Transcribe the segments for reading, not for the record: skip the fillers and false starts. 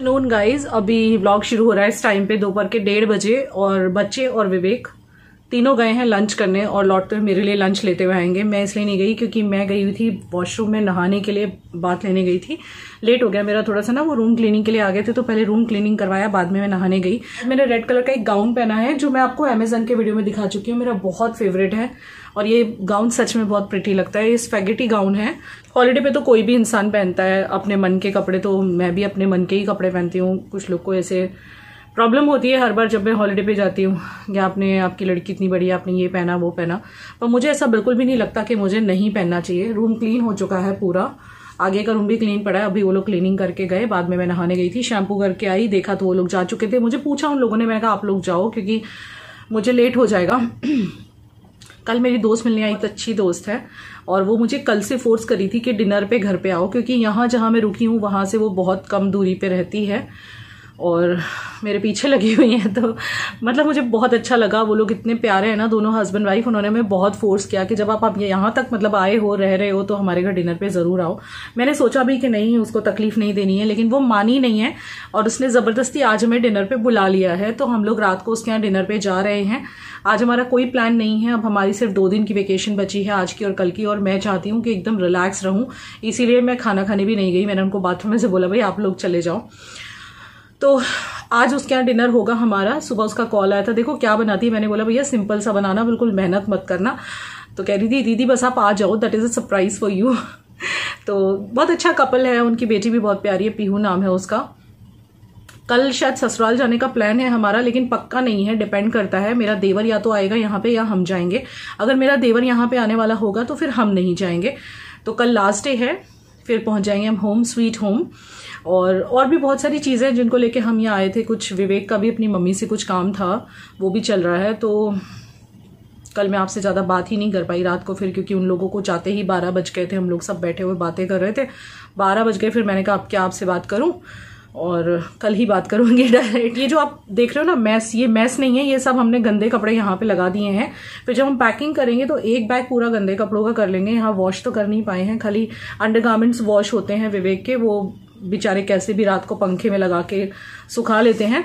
नून guys, अभी vlog शुरू हो रहा है इस टाइम पे दोपहर के 1:30 बजे और बच्चे और विवेक तीनों गए हैं लंच करने और लौटते हुए मेरे लिए लंच लेते हुए आएंगे। मैं इसलिए नहीं गई क्योंकि मैं गई हुई थी वॉशरूम में नहाने के लिए, बात लेने गई थी। लेट हो गया मेरा थोड़ा सा ना, वो रूम क्लीनिंग के लिए आ गए थे तो पहले रूम क्लीनिंग करवाया, बाद में मैं नहाने गई। मैंने रेड कलर का एक गाउन पहना है जो मैं आपको अमेजन के वीडियो में दिखा चुकी हूँ, मेरा बहुत फेवरेट है और ये गाउन सच में बहुत प्रिटी लगता है। ये स्पैगेटी गाउन है। हॉलीडे पे तो कोई भी इंसान पहनता है अपने मन के कपड़े, तो मैं भी अपने मन के ही कपड़े पहनती हूँ। कुछ लोग को ऐसे प्रॉब्लम होती है हर बार जब मैं हॉलीडे पे जाती हूँ, या आपकी लड़की इतनी बढ़िया, आपने ये पहना वो पहना, पर मुझे ऐसा बिल्कुल भी नहीं लगता कि मुझे नहीं पहनना चाहिए। रूम क्लीन हो चुका है पूरा, आगे का रूम भी क्लीन पड़ा है। अभी वो लोग क्लीनिंग करके गए, बाद में मैं नहाने गई थी, शैम्पू करके आई, देखा तो वो लोग जा चुके थे। मुझे पूछा उन लोगों ने, मैंने कहा आप लोग जाओ क्योंकि मुझे लेट हो जाएगा। कल मेरी दोस्त मिलने आई, तो अच्छी दोस्त है, और वो मुझे कल से फोर्स करी थी कि डिनर पे घर पे आओ, क्योंकि यहाँ जहाँ मैं रुकी हूँ वहाँ से वो बहुत कम दूरी पे रहती है और मेरे पीछे लगी हुई है। तो मतलब मुझे बहुत अच्छा लगा, वो लोग इतने प्यारे हैं ना, दोनों हस्बैंड वाइफ। उन्होंने मैं बहुत फोर्स किया कि जब आप यहाँ तक मतलब आए हो, रह रहे हो, तो हमारे घर डिनर पे ज़रूर आओ। मैंने सोचा भी कि नहीं, उसको तकलीफ नहीं देनी है, लेकिन वो मानी नहीं है और उसने ज़बरदस्ती आज हमें डिनर पे बुला लिया है। तो हम लोग रात को उसके यहाँ डिनर पे जा रहे हैं। आज हमारा कोई प्लान नहीं है, अब हमारी सिर्फ 2 दिन की वेकेशन बची है, आज की और कल की, और मैं चाहती हूँ कि एकदम रिलैक्स रहूँ, इसीलिए मैं खाना खाने भी नहीं गई। मैंने उनको बाथरूम में से बोला भाई आप लोग चले जाओ। तो आज उसके यहाँ डिनर होगा हमारा। सुबह उसका कॉल आया था, देखो क्या बनाती है। मैंने बोला भैया सिंपल सा बनाना, बिल्कुल मेहनत मत करना। तो कह रही थी दीदी बस आप आ जाओ, that is a surprise for you. तो बहुत अच्छा कपल है, उनकी बेटी भी बहुत प्यारी है, पीहू नाम है उसका। कल शायद ससुराल जाने का प्लान है हमारा, लेकिन पक्का नहीं है, डिपेंड करता है। मेरा देवर या तो आएगा यहाँ पे या हम जाएंगे। अगर मेरा देवर यहाँ पे आने वाला होगा तो फिर हम नहीं जाएंगे। तो कल लास्ट डे है, फिर पहुंच जाएंगे हम होम स्वीट होम। और भी बहुत सारी चीज़ें जिनको लेके हम यहाँ आए थे। कुछ विवेक का भी अपनी मम्मी से कुछ काम था, वो भी चल रहा है। तो कल मैं आपसे ज़्यादा बात ही नहीं कर पाई रात को फिर, क्योंकि उन लोगों को जाते ही 12 बज गए थे। हम लोग सब बैठे हुए बातें कर रहे थे, 12 बज गए। फिर मैंने कहा अब क्या आपसे बात करूं, और कल ही बात करूंगी डायरेक्ट। ये जो आप देख रहे हो ना मैस, ये मैस नहीं है, ये सब हमने गंदे कपड़े यहाँ पे लगा दिए हैं। फिर जब हम पैकिंग करेंगे तो एक बैग पूरा गंदे कपड़ों का कर लेंगे। यहाँ वॉश तो कर नहीं पाए हैं, खाली अंडरगारमेंट्स वॉश होते हैं विवेक के, वो बेचारे कैसे भी रात को पंखे में लगा के सुखा लेते हैं।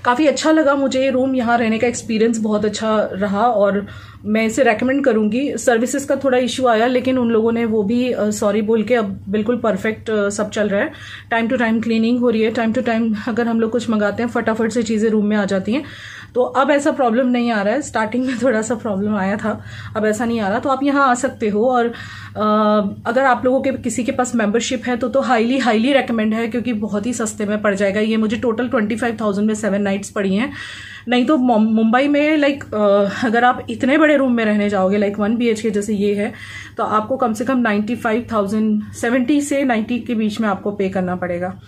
काफ़ी अच्छा लगा मुझे ये रूम, यहाँ रहने का एक्सपीरियंस बहुत अच्छा रहा और मैं इसे रेकमेंड करूंगी। सर्विसेज का थोड़ा इशू आया, लेकिन उन लोगों ने वो भी सॉरी बोल के अब बिल्कुल परफेक्ट सब चल रहा है। टाइम टू टाइम क्लीनिंग हो रही है, टाइम टू टाइम अगर हम लोग कुछ मंगाते हैं फटाफट से चीज़ें रूम में आ जाती हैं। तो अब ऐसा प्रॉब्लम नहीं आ रहा है। स्टार्टिंग में थोड़ा सा प्रॉब्लम आया था, अब ऐसा नहीं आ रहा। तो आप यहाँ आ सकते हो, और अगर आप लोगों के किसी के पास मेंबरशिप है तो हाईली हाईली रेकमेंड है, क्योंकि बहुत ही सस्ते में पड़ जाएगा। ये मुझे टोटल 25,000 में 7 नाइट्स पड़ी हैं। नहीं तो मुंबई में अगर आप इतने बड़े रूम में रहने जाओगे 1 BHK जैसे ये है, तो आपको कम से कम 95,000, 70 से 90 के बीच में आपको पे करना पड़ेगा।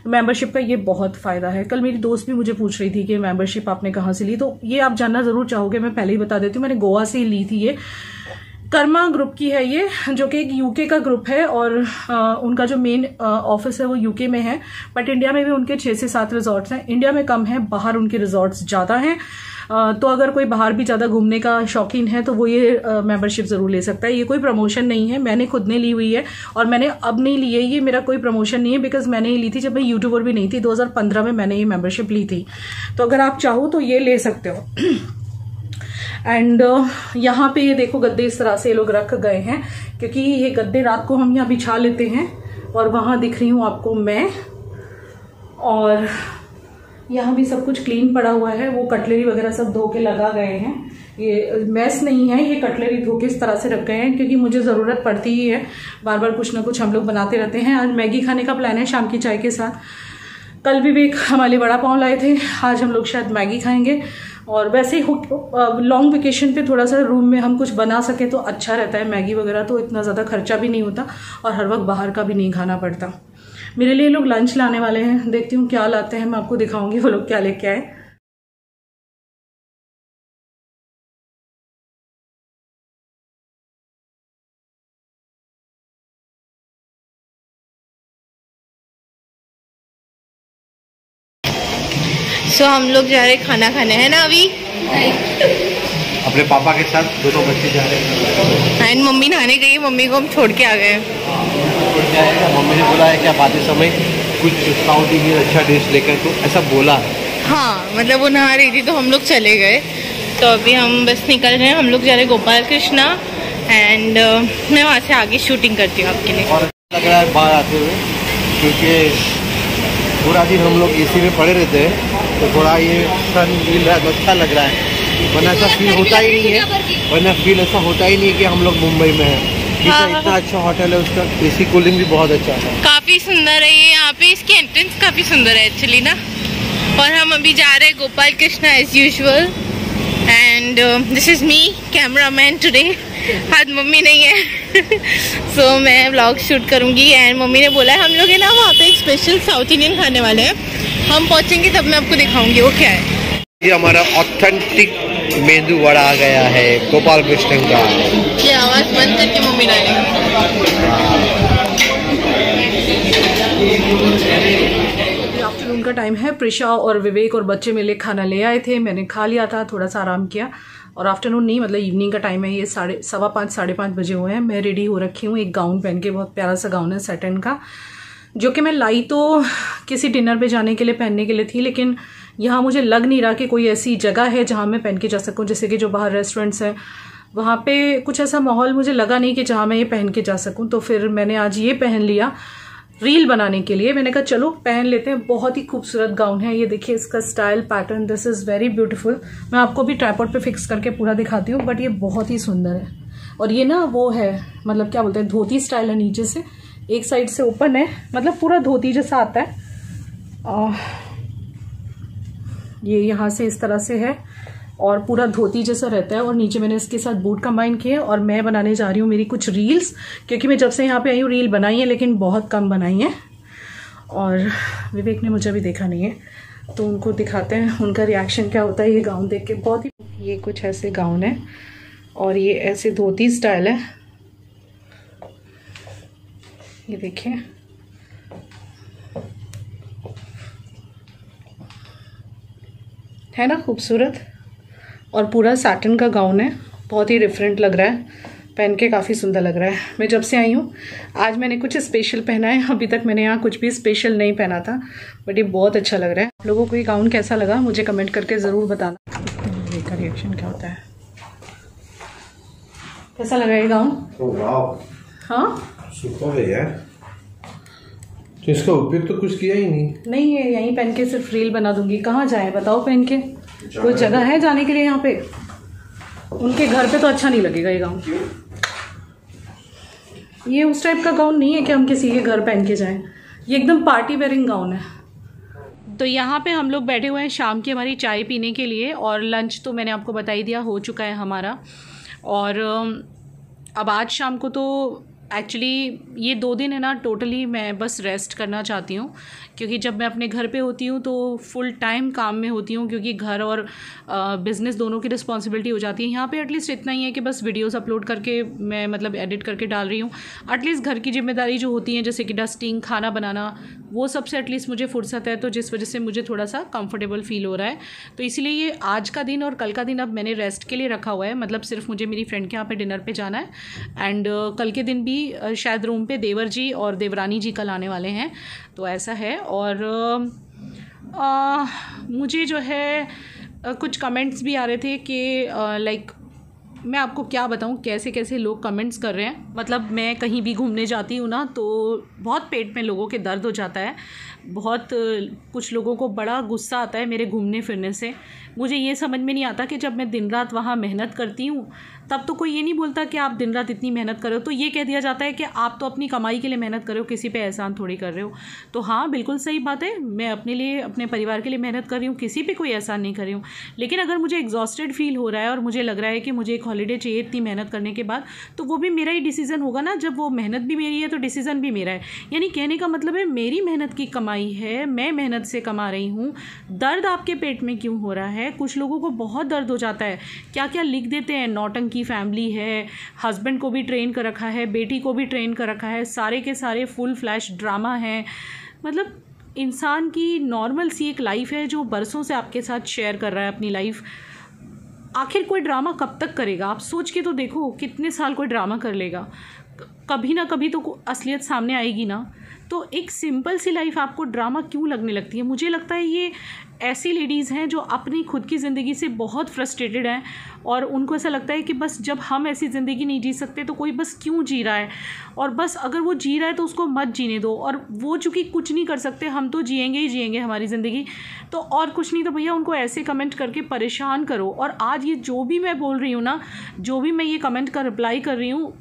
मेंबरशिप का ये बहुत फायदा है। कल मेरी दोस्त भी मुझे पूछ रही थी कि मेंबरशिप आपने कहाँ से ली, तो ये आप जानना जरूर चाहोगे, मैं पहले ही बता देती हूँ। मैंने गोवा से ही ली थी। ये कर्मा ग्रुप की है ये, जो कि एक यूके का ग्रुप है, और उनका जो मेन ऑफिस है वो यूके में है, बट इंडिया में भी उनके 6 से 7 रिजॉर्ट्स हैं। इंडिया में कम है, बाहर उनके रिजॉर्ट्स ज़्यादा हैं। तो अगर कोई बाहर भी ज़्यादा घूमने का शौकीन है तो वो ये मेंबरशिप ज़रूर ले सकता है। ये कोई प्रमोशन नहीं है, मैंने खुद ने ली हुई है और मैंने अब नहीं ली है। ये मेरा कोई प्रमोशन नहीं है, बिकॉज मैंने ये ली थी जब मैं यूट्यूबर भी नहीं थी। 2015 में मैंने ये मेंबरशिप ली थी। तो अगर आप चाहो तो ये ले सकते हो। एंड यहाँ पे ये देखो गद्दे इस तरह से ये लोग रख गए हैं, क्योंकि ये गद्दे रात को हम यहाँ बिछा लेते हैं। और वहाँ दिख रही हूँ आपको मैं, और यहाँ भी सब कुछ क्लीन पड़ा हुआ है। वो कटलरी वगैरह सब धो के लगा गए हैं। ये मैस नहीं है, ये कटलरी धो के इस तरह से रख गए हैं, क्योंकि मुझे ज़रूरत पड़ती ही है। बार बार कुछ ना कुछ हम लोग बनाते रहते हैं। आज मैगी खाने का प्लान है शाम की चाय के साथ। कल विवेक हमारे वड़ा पाव लाए थे, आज हम लोग शायद मैगी खाएंगे। और वैसे ही लॉन्ग वेकेशन पे थोड़ा सा रूम में हम कुछ बना सके तो अच्छा रहता है। मैगी वगैरह तो इतना ज़्यादा खर्चा भी नहीं होता और हर वक्त बाहर का भी नहीं खाना पड़ता। मेरे लिए लोग लंच लाने वाले हैं, देखती हूँ क्या लाते हैं, मैं आपको दिखाऊंगी वो लोग क्या लेके आए। सो हम लोग जा रहे खाना खाने, है ना अभी? अपने पापा के साथ दोनों बच्चे जा रहे हैं। एंड मम्मी नहाने गई, मम्मी को हम छोड़ के आ गए। मम्मी ने बोला है कि आप आते समय कुछ साउथ इंडियन अच्छा डिश लेकर, तो ऐसा बोला है। हाँ मतलब वो नहा रही थी तो हम लोग चले गए, तो अभी हम बस निकल रहे हैं। हम लोग जा रहे गोपाल कृष्णा एंड मैं वहाँ से आगे शूटिंग करती हूँ आपके लिए। और लग रहा है बाहर आते हुए, क्योंकि पूरा दिन हम लोग एसी में पड़े रहते हैं, तो थोड़ा ये सन मिल रहा है तो अच्छा लग रहा है। वरना ऐसा फील होता ही नहीं है, वरना फील ऐसा होता ही नहीं है कि हम लोग मुंबई में हैं। इतना अच्छा होटल है, उसका एसी कूलिंग भी बहुत अच्छा है, काफ़ी सुंदर है ये। यहाँ पे इसकी एंट्रेंस काफ़ी सुंदर है एक्चुअली ना। और हम अभी जा रहे हैं Gopal Krishna as usual and this is me cameraman today. आज मम्मी नहीं है सो मैं व्लॉग शूट करूँगी। एंड मम्मी ने बोला है हम लोग है ना वहाँ पे एक स्पेशल साउथ इंडियन खाने वाले हैं, हम पहुँचेंगे तब मैं आपको दिखाऊंगी वो क्या है। ये हमारा ऑथेंटिक मेंदू वड़ा आ गया है गोपाल कृष्ण का। ये आवाज़ बंद करके मम्मी डालेंगे। आफ्टरनून का टाइम है। प्रिशा और विवेक और बच्चे मिले खाना ले आए थे, मैंने खा लिया था, थोड़ा सा आराम किया। और आफ्टरनून नहीं मतलब इवनिंग का टाइम है, ये 5:15 साढ़े 5 बजे हुए हैं। मैं रेडी हो रखी हूँ, एक गाउन पहन के, बहुत प्यारा सा गाउन है सैटिन का, जो कि मैं लाई तो किसी डिनर पे जाने के लिए पहनने के लिए थी, लेकिन यहाँ मुझे लग नहीं रहा कि कोई ऐसी जगह है जहाँ मैं पहन के जा सकूँ। जैसे कि जो बाहर रेस्टोरेंट्स हैं वहाँ पे कुछ ऐसा माहौल मुझे लगा नहीं कि जहाँ मैं ये पहन के जा सकूँ। तो फिर मैंने आज ये पहन लिया रील बनाने के लिए। मैंने कहा चलो पहन लेते हैं। बहुत ही खूबसूरत गाउन है ये, देखिए इसका style pattern, this is very beautiful. मैं आपको भी ट्राइपॉड पे फिक्स करके पूरा दिखाती हूँ, बट ये बहुत ही सुंदर है। और ये ना वो है मतलब क्या बोलते हैं, धोती स्टाइल है, नीचे से एक साइड से ओपन है, मतलब पूरा धोती जैसा आता है। ये यहाँ से इस तरह से है और पूरा धोती जैसा रहता है, और नीचे मैंने इसके साथ बूट कंबाइन किए। और मैं बनाने जा रही हूँ मेरी कुछ रील्स, क्योंकि मैं जब से यहाँ पे आई हूँ रील बनाई है, लेकिन बहुत कम बनाई है। और विवेक ने मुझे अभी देखा नहीं है, तो उनको दिखाते हैं उनका रिएक्शन क्या होता है ये गाउन देख के। बहुत ही ये कुछ ऐसे गाउन है और ये ऐसे धोती स्टाइल है, ये देखिए। है ना खूबसूरत, और पूरा सैटिन का गाउन है, बहुत ही डिफरेंट लग रहा है, पहन के काफ़ी सुंदर लग रहा है। मैं जब से आई हूँ आज मैंने कुछ स्पेशल पहना है, अभी तक मैंने यहाँ कुछ भी स्पेशल नहीं पहना था, बट ये बहुत अच्छा लग रहा है। आप लोगों को ये गाउन कैसा लगा मुझे कमेंट करके ज़रूर बताना, इसका रिएक्शन क्या होता है। कैसा लगा ये गाउन? हाँ सुपर है यार, तो इसका उपयोग तो कुछ किया ही नहीं है, यहीं पहन के सिर्फ रील बना दूंगी। कहाँ जाए बताओ पहन के, कोई जगह है जाने के लिए यहाँ पे? उनके घर पे तो अच्छा नहीं लगेगा ये गाउन। ये उस टाइप का गाउन नहीं है कि हम किसी के घर पहन के जाएं, ये एकदम पार्टी वेयरिंग गाउन है। तो यहाँ पे हम लोग बैठे हुए हैं शाम की हमारी चाय पीने के लिए, और लंच तो मैंने आपको बता ही दिया हो चुका है हमारा। और अब आज शाम को तो एक्चुअली ये 2 दिन है ना, टोटली मैं बस रेस्ट करना चाहती हूँ, क्योंकि जब मैं अपने घर पे होती हूँ तो फुल टाइम काम में होती हूँ, क्योंकि घर और बिज़नेस दोनों की रिस्पॉन्सिबिलिटी हो जाती है। यहाँ पे एटलीस्ट इतना ही है कि बस वीडियोस अपलोड करके मैं मतलब एडिट करके डाल रही हूँ। एटलीस्ट घर की जिम्मेदारी जो होती है, जैसे कि डस्टिंग, खाना बनाना, वो सबसे एटलीस्ट मुझे फुर्सत है, तो जिस वजह से मुझे थोड़ा सा कंफर्टेबल फील हो रहा है। तो इसीलिए ये आज का दिन और कल का दिन अब मैंने रेस्ट के लिए रखा हुआ है, मतलब सिर्फ मुझे मेरी फ्रेंड के यहाँ पे डिनर पे जाना है। एंड कल के दिन भी शायद रूम पे देवर जी और देवरानी जी कल आने वाले हैं, तो ऐसा है। और मुझे जो है कुछ कमेंट्स भी आ रहे थे कि लाइक मैं आपको क्या बताऊं कैसे कैसे लोग कमेंट्स कर रहे हैं। मतलब मैं कहीं भी घूमने जाती हूँ ना तो बहुत पेट में लोगों के दर्द हो जाता है, बहुत कुछ लोगों को बड़ा गुस्सा आता है मेरे घूमने फिरने से। मुझे ये समझ में नहीं आता कि जब मैं दिन रात वहाँ मेहनत करती हूँ तब तो कोई ये नहीं बोलता कि आप दिन रात इतनी मेहनत करो, तो ये कह दिया जाता है कि आप तो अपनी कमाई के लिए मेहनत कर रहे हो, किसी पे एहसान थोड़ी कर रहे हो। तो हाँ बिल्कुल सही बात है, मैं अपने लिए अपने परिवार के लिए मेहनत कर रही हूँ, किसी पे कोई एहसान नहीं कर रही हूँ। लेकिन अगर मुझे एग्जॉस्टेड फील हो रहा है और मुझे लग रहा है कि मुझे एक हॉलीडे चाहिए इतनी मेहनत करने के बाद, तो वो भी मेरा ही डिसीज़न होगा ना। जब वो मेहनत भी मेरी है तो डिसीज़न भी मेरा है। यानी कहने का मतलब है मेरी मेहनत की कमाई है, मैं मेहनत से कमा रही हूँ। दर्द आपके पेट में क्यों हो रहा है? कुछ लोगों को बहुत दर्द हो जाता है, क्या क्या लिख देते हैं, नौटंकी फैमिली है, हस्बैंड को भी ट्रेन कर रखा है, बेटी को भी ट्रेन कर रखा है, सारे के सारे फुल फ्लैश ड्रामा है। मतलब इंसान की नॉर्मल सी एक लाइफ है जो बरसों से आपके साथ शेयर कर रहा है अपनी लाइफ। आखिर कोई ड्रामा कब तक करेगा? आप सोच के तो देखो, कितने साल कोई ड्रामा कर लेगा? कभी ना कभी तो असलियत सामने आएगी ना। तो एक सिंपल सी लाइफ आपको ड्रामा क्यों लगने लगती है? मुझे लगता है ये ऐसी लेडीज़ हैं जो अपनी खुद की ज़िंदगी से बहुत फ्रस्ट्रेटेड हैं और उनको ऐसा लगता है कि बस जब हम ऐसी ज़िंदगी नहीं जी सकते तो कोई बस क्यों जी रहा है, और बस अगर वो जी रहा है तो उसको मत जीने दो, और वो चूँकि कुछ नहीं कर सकते, हम तो जिएंगे ही जिएंगे हमारी ज़िंदगी, तो और कुछ नहीं, तो भैया उनको ऐसे कमेंट करके परेशान करो। और आज ये जो भी मैं बोल रही हूँ ना, जो भी मैं ये कमेंट का रिप्लाई कर रही हूँ,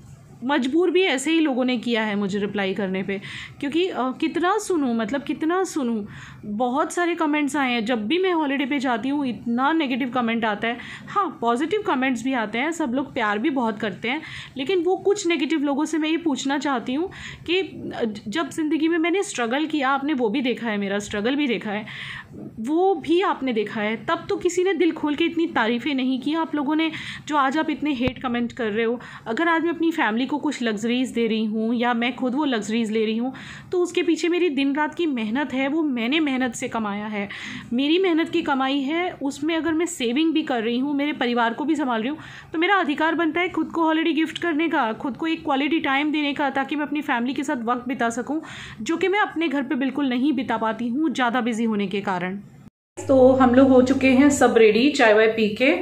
मजबूर भी ऐसे ही लोगों ने किया है मुझे रिप्लाई करने पे, क्योंकि कितना सुनूं, मतलब कितना सुनूं। बहुत सारे कमेंट्स आए हैं, जब भी मैं हॉलीडे पे जाती हूँ इतना नेगेटिव कमेंट आता है। हाँ, पॉजिटिव कमेंट्स भी आते हैं, सब लोग प्यार भी बहुत करते हैं, लेकिन वो कुछ नेगेटिव लोगों से मैं ये पूछना चाहती हूँ कि जब ज़िंदगी में मैंने स्ट्रगल किया, आपने वो भी देखा है, मेरा स्ट्रगल भी देखा है, वो भी आपने देखा है, तब तो किसी ने दिल खोल के इतनी तारीफ़ें नहीं की आप लोगों ने, जो आज आप इतने हेट कमेंट कर रहे हो। अगर आज मैं अपनी फैमिली को कुछ लग्जरीज़ दे रही हूँ या मैं खुद वो लग्जरीज़ ले रही हूँ, तो उसके पीछे मेरी दिन रात की मेहनत है, वो मैंने मेहनत से कमाया है, मेरी मेहनत की कमाई है। उसमें अगर मैं सेविंग भी कर रही हूँ, मेरे परिवार को भी संभाल रही हूँ, तो मेरा अधिकार बनता है खुद को हॉलीडे गिफ्ट करने का, खुद को एक क्वालिटी टाइम देने का, ताकि मैं अपनी फैमिली के साथ वक्त बिता सकूँ, जो कि मैं अपने घर पर बिल्कुल नहीं बिता पाती हूँ ज़्यादा बिजी होने के कारण। तो हम लोग हो चुके हैं सब रेडी, चाय वाय पी के,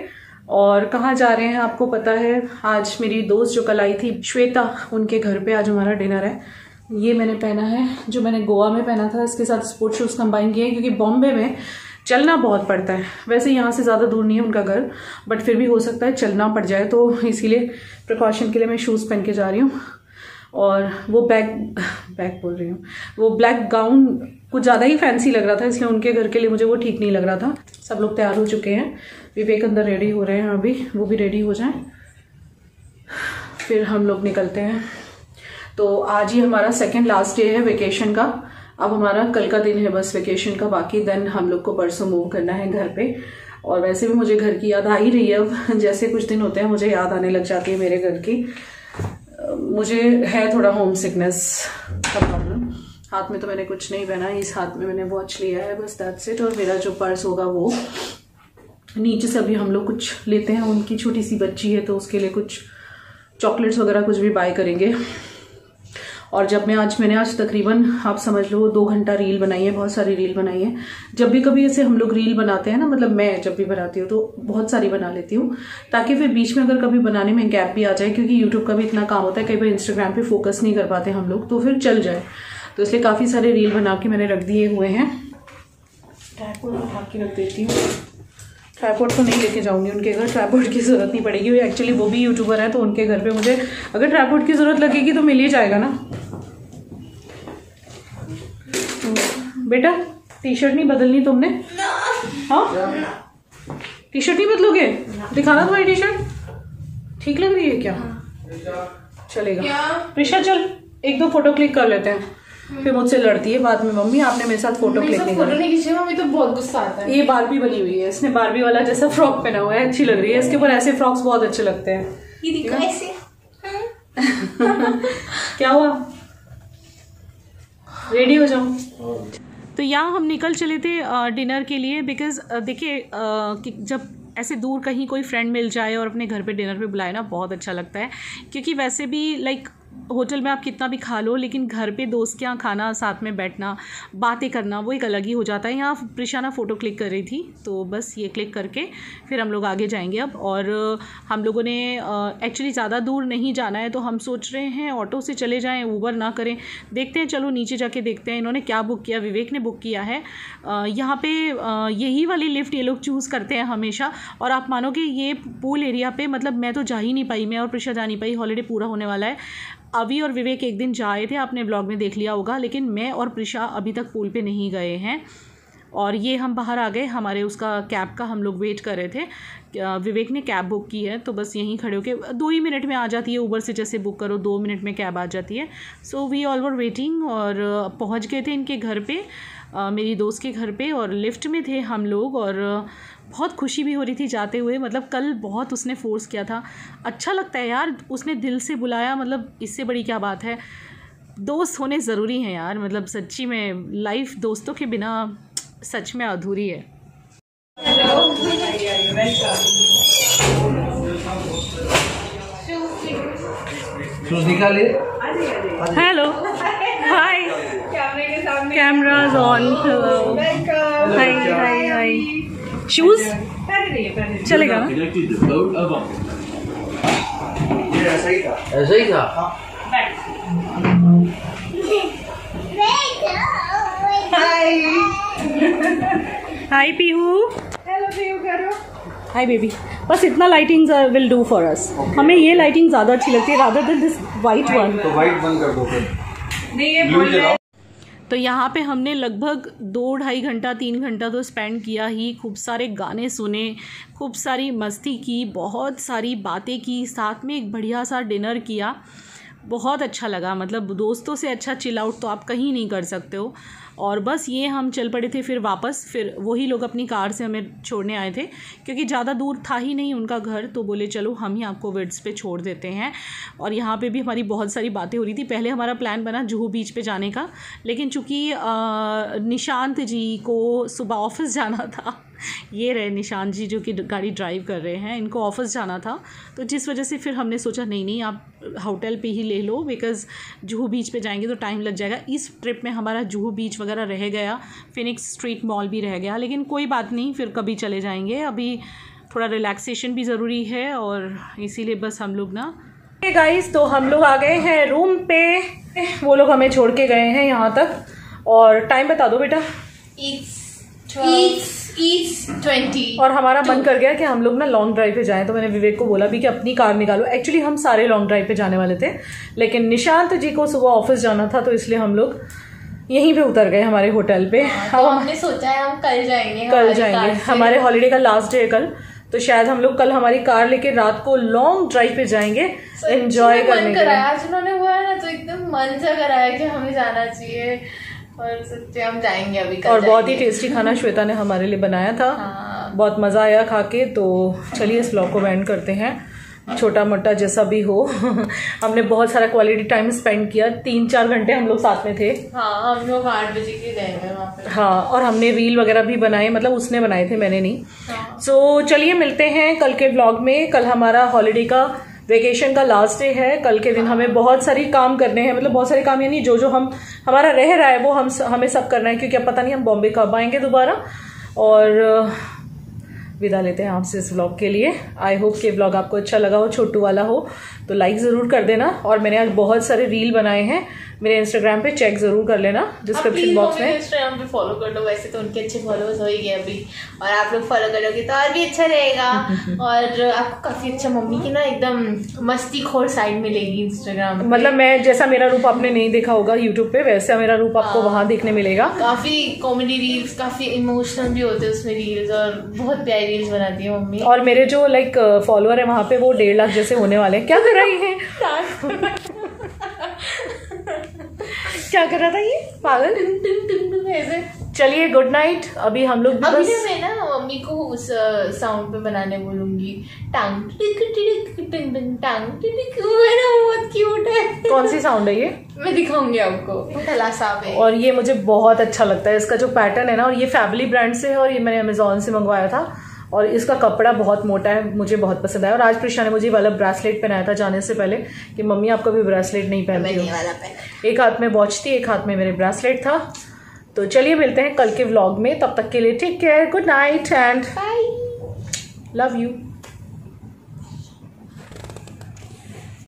और कहाँ जा रहे हैं आपको पता है। आज मेरी दोस्त जो कल आई थी श्वेता, उनके घर पे आज हमारा डिनर है। ये मैंने पहना है जो मैंने गोवा में पहना था, इसके साथ स्पोर्ट शूज़ कंबाइन किए हैं, क्योंकि बॉम्बे में चलना बहुत पड़ता है। वैसे यहाँ से ज़्यादा दूर नहीं है उनका घर, बट फिर भी हो सकता है चलना पड़ जाए, तो इसीलिए प्रिकॉशन के लिए मैं शूज़ पहन के जा रही हूँ। और वो बैग बोल रही हूँ, वो ब्लैक गाउन कुछ ज़्यादा ही फैंसी लग रहा था, इसलिए उनके घर के लिए मुझे वो ठीक नहीं लग रहा था। सब लोग तैयार हो चुके हैं, विवेक अंदर रेडी हो रहे हैं, अभी वो भी रेडी हो जाएं, फिर हम लोग निकलते हैं। तो आज ही हमारा सेकंड लास्ट डे है वेकेशन का। अब हमारा कल का दिन है बस वेकेशन का, बाकी देन हम लोग को परसों मूव करना है घर पे। और वैसे भी मुझे घर की याद आ ही रही है, अब जैसे कुछ दिन होते हैं मुझे याद आने लग जाती है मेरे घर की। मुझे है थोड़ा होम सिकनेस का प्रॉब्लम। हाथ में तो मैंने कुछ नहीं पहना, इस हाथ में मैंने वॉच लिया है बस, दैट्स इट। और मेरा जो पर्स होगा वो नीचे से अभी हम लोग कुछ लेते हैं, उनकी छोटी सी बच्ची है तो उसके लिए कुछ चॉकलेट्स वगैरह कुछ भी बाय करेंगे। और जब मैंने आज तकरीबन आप समझ लो 2 घंटा रील बनाई है, बहुत सारी रील बनाई है। जब भी कभी ऐसे हम लोग रील बनाते हैं ना, मतलब मैं जब भी बनाती हूँ तो बहुत सारी बना लेती हूँ, ताकि फिर बीच में अगर कभी बनाने में गैप भी आ जाए, क्योंकि यूट्यूब का भी इतना काम होता है, कई बार इंस्टाग्राम पे फोकस नहीं कर पाते हम लोग, तो फिर चल जाए, तो इसलिए काफ़ी सारे रील बना के मैंने रख दिए हुए हैं। ट्राइपॉड उठा के रख देती हूँ, ट्राइपॉड तो नहीं लेके जाऊंगी उनके घर, ट्राइपॉड की ज़रूरत नहीं पड़ेगी। एक्चुअली वो भी यूट्यूबर है, तो उनके घर पे मुझे अगर ट्राइपॉड की ज़रूरत लगेगी तो मिल ही जाएगा ना। बेटा टी शर्ट नहीं बदलनी तुमने? हाँ, टी शर्ट नहीं बदलोगे? दिखाना तुम्हारी टी शर्ट ठीक लग रही है क्या? चलेगा प्रिशा, चल 1-2 फोटो क्लिक कर लेते हैं। फिर मुझसे लड़ती है बाद में, मम्मी आपने मेरे साथ फोटो क्लिक नहीं की। मम्मी तो बहुत गुस्सा आता है। ये बारबी बनी हुई है, इसने बारबी वाला जैसा फ्रॉक पहना हुआ है, अच्छी लग रही है। इसके ऊपर ऐसे फ्रॉक्स बहुत अच्छे लगते हैं। ये देखो ऐसे। क्या हुआ? रेडी हो जाओ। तो यहाँ हम निकल चले थे डिनर के लिए, बिकॉज देखिए जब ऐसे दूर कहीं कोई फ्रेंड मिल जाए और अपने घर पे डिनर पे बुलाए ना, बहुत अच्छा लगता है। क्योंकि वैसे भी लाइक होटल में आप कितना भी खा लो, लेकिन घर पे दोस्त के यहाँ खाना, साथ में बैठना, बातें करना, वो एक अलग ही हो जाता है। यहाँ प्रिशाना फ़ोटो क्लिक कर रही थी, तो बस ये क्लिक करके फिर हम लोग आगे जाएंगे अब। और हम लोगों ने एक्चुअली ज़्यादा दूर नहीं जाना है, तो हम सोच रहे हैं ऑटो से चले जाएं, ऊबर ना करें। देखते हैं, चलो नीचे जाके देखते हैं इन्होंने क्या बुक किया। विवेक ने बुक किया है यहाँ पे यही वाली लिफ्ट ये लोग चूज़ करते हैं हमेशा। और आप मानोगे ये पूल एरिया पे, मतलब मैं तो जा ही नहीं पाई, मैं और प्रिशा जा नहीं पाई। हॉलीडे पूरा होने वाला है। अभी और विवेक एक दिन जाए थे, आपने ब्लॉग में देख लिया होगा, लेकिन मैं और प्रिशा अभी तक पूल पे नहीं गए हैं। और ये हम बाहर आ गए, हमारे उसका कैब का हम लोग वेट कर रहे थे। विवेक ने कैब बुक की है, तो बस यहीं खड़े होके 2 ही मिनट में आ जाती है। ऊबर से जैसे बुक करो 2 मिनट में कैब आ जाती है। So we all were waiting, और पहुंच गए थे इनके घर पे, मेरी दोस्त के घर पे, और लिफ्ट में थे हम लोग। और बहुत खुशी भी हो रही थी जाते हुए, मतलब कल बहुत उसने फ़ोर्स किया था। अच्छा लगता है यार, उसने दिल से बुलाया, मतलब इससे बड़ी क्या बात है। दोस्त होने ज़रूरी हैं यार, मतलब सच्ची में लाइफ दोस्तों के बिना सच में अधूरी है। शूज निकाले। Hello, hi, cameras on. Hi hi hi. Shoes चलेगा ना? ऐसा ही था। हाय पीहू। हेलो पीहू करो। Hi baby. बस इतना lighting will do for us. हमें ये लाइटिंग ज्यादा अच्छी लगती है rather than this white one. तो वाइट बंद कर दो फिर। तो यहाँ पे हमने लगभग 2-2.5 घंटा 3 घंटा तो स्पेंड किया ही। खूब सारे गाने सुने, खूब सारी मस्ती की, बहुत सारी बातें की, साथ में एक बढ़िया सा डिनर किया। बहुत अच्छा लगा। मतलब दोस्तों से अच्छा चिल आउट तो आप कहीं नहीं कर सकते हो। और बस ये हम चल पड़े थे फिर वापस। फिर वही लोग अपनी कार से हमें छोड़ने आए थे क्योंकि ज़्यादा दूर था ही नहीं उनका घर। तो बोले चलो हम ही आपको विड्स पे छोड़ देते हैं। और यहाँ पे भी हमारी बहुत सारी बातें हो रही थी। पहले हमारा प्लान बना जुहू बीच पे जाने का, लेकिन चूँकि निशांत जी को सुबह ऑफिस जाना था। ये रहे निशांत जी जो कि गाड़ी ड्राइव कर रहे हैं, इनको ऑफिस जाना था। तो जिस वजह से फिर हमने सोचा नहीं आप होटल पे ही ले लो, बिकॉज़ जुहू बीच पे जाएंगे तो टाइम लग जाएगा। इस ट्रिप में हमारा जुहू बीच वगैरह रह गया, फिनिक्स स्ट्रीट मॉल भी रह गया, लेकिन कोई बात नहीं, फिर कभी चले जाएंगे। अभी थोड़ा रिलैक्सेशन भी ज़रूरी है और इसीलिए बस हम लोग ना गाइस। तो हम लोग आ गए हैं रूम पे। वो लोग हमें छोड़ के गए हैं यहाँ तक। और टाइम बता दो बेटा। It's 20 और हमारा मन कर गया कि हम लोग ना लॉन्ग ड्राइव पे जाएं। तो मैंने विवेक को बोला भी कि अपनी कार निकालो। एक्चुअली हम सारे लॉन्ग ड्राइव पे जाने वाले थे, लेकिन निशांत जी को सुबह ऑफिस जाना था, तो इसलिए हम लोग यहीं पे उतर गए हमारे होटल पे। तो हमने सोचा है हम कल जाएंगे। हमारे हॉलीडे का लास्ट डे है कल, तो शायद हम लोग कल हमारी कार लेके रात को लॉन्ग ड्राइव पे जाएंगे एंजॉय करने के लिए। आज उन्होंने हुआ ना तो एकदम मन सा कराया कि हमें जाना चाहिए और सच्चे हम जाएंगे अभी कल। और बहुत ही टेस्टी खाना श्वेता ने हमारे लिए बनाया था। बहुत मज़ा आया खा के। तो चलिए इस व्लॉग को एंड करते हैं, छोटा मोटा जैसा भी हो। हमने बहुत सारा क्वालिटी टाइम स्पेंड किया। 3-4 घंटे हम लोग साथ में थे। हाँ, हम लोग 8 बजे के गए हैं वहाँ पे। हाँ, और हमने रील वगैरह भी बनाए, मतलब उसने बनाए थे, मैंने नहीं। सो चलिए मिलते हैं कल के व्लॉग में। कल हमारा हॉलीडे का वेकेशन का लास्ट डे है। कल के दिन हमें बहुत सारी काम करने हैं, मतलब बहुत सारे काम यानी जो हम हमारा रह रहा है वो हमें सब करना है, क्योंकि अब पता नहीं हम बॉम्बे कब आएंगे दोबारा। और विदा लेते हैं आपसे इस व्लॉग के लिए। आई होप कि व्लॉग आपको अच्छा लगा हो, छोटू वाला हो तो लाइक ज़रूर कर देना। और मैंने आज बहुत सारे रील बनाए हैं, मेरे इंस्टाग्राम पे चेक ज़रूर कर लेना डिस्क्रिप्शन बॉक्स में। इंस्टाग्राम पे फॉलो कर लो, वैसे तो उनके अच्छे फॉलोअर्स हो ही गए अभी, और आप लोग फॉलो करोगे तो और भी अच्छा रहेगा। और आपको काफ़ी अच्छा मम्मी की ना एकदम मस्ती खोर साइड मिलेगी इंस्टाग्राम। मतलब मैं जैसा मेरा रूप आपने नहीं देखा होगा यूट्यूब पे, वैसा मेरा रूप आपको वहाँ देखने मिलेगा। काफ़ी कॉमेडी रील्स, काफ़ी इमोशनल भी होते हैं उसमें रील्स, और बहुत प्यारी रील्स बनाती है मम्मी। और मेरे जो लाइक फॉलोअर है वहाँ पे वो 1.5 लाख जैसे होने वाले हैं। क्या कर रही है? क्या कर रहा था ये पागल? ऐसे। चलिए गुड नाइट। अभी हम लोग अभी बस... मैं ना मम्मी को उस साउंड पे बनाने बोलूंगी, टांग टिक टिक टिक टांग टिक। बहुत क्यूट है। कौन सी साउंड है ये? मैं दिखाऊंगी आपको। थलासा पे। और ये मुझे बहुत अच्छा लगता है, इसका जो पैटर्न है ना। और ये फैमिली ब्रांड से है और ये मैंने अमेजोन से मंगवाया था। और इसका कपड़ा बहुत मोटा है, मुझे बहुत पसंद आया। और आज प्रिशा ने मुझे वाला ब्रेसलेट पहनाया था जाने से पहले कि मम्मी आप कभी ब्रेसलेट नहीं पहनती हो। एक हाथ में वॉच थी, एक हाथ में मेरे ब्रेसलेट था। तो चलिए मिलते हैं कल के व्लॉग में, तब तक के लिए take care, good night and bye, love you.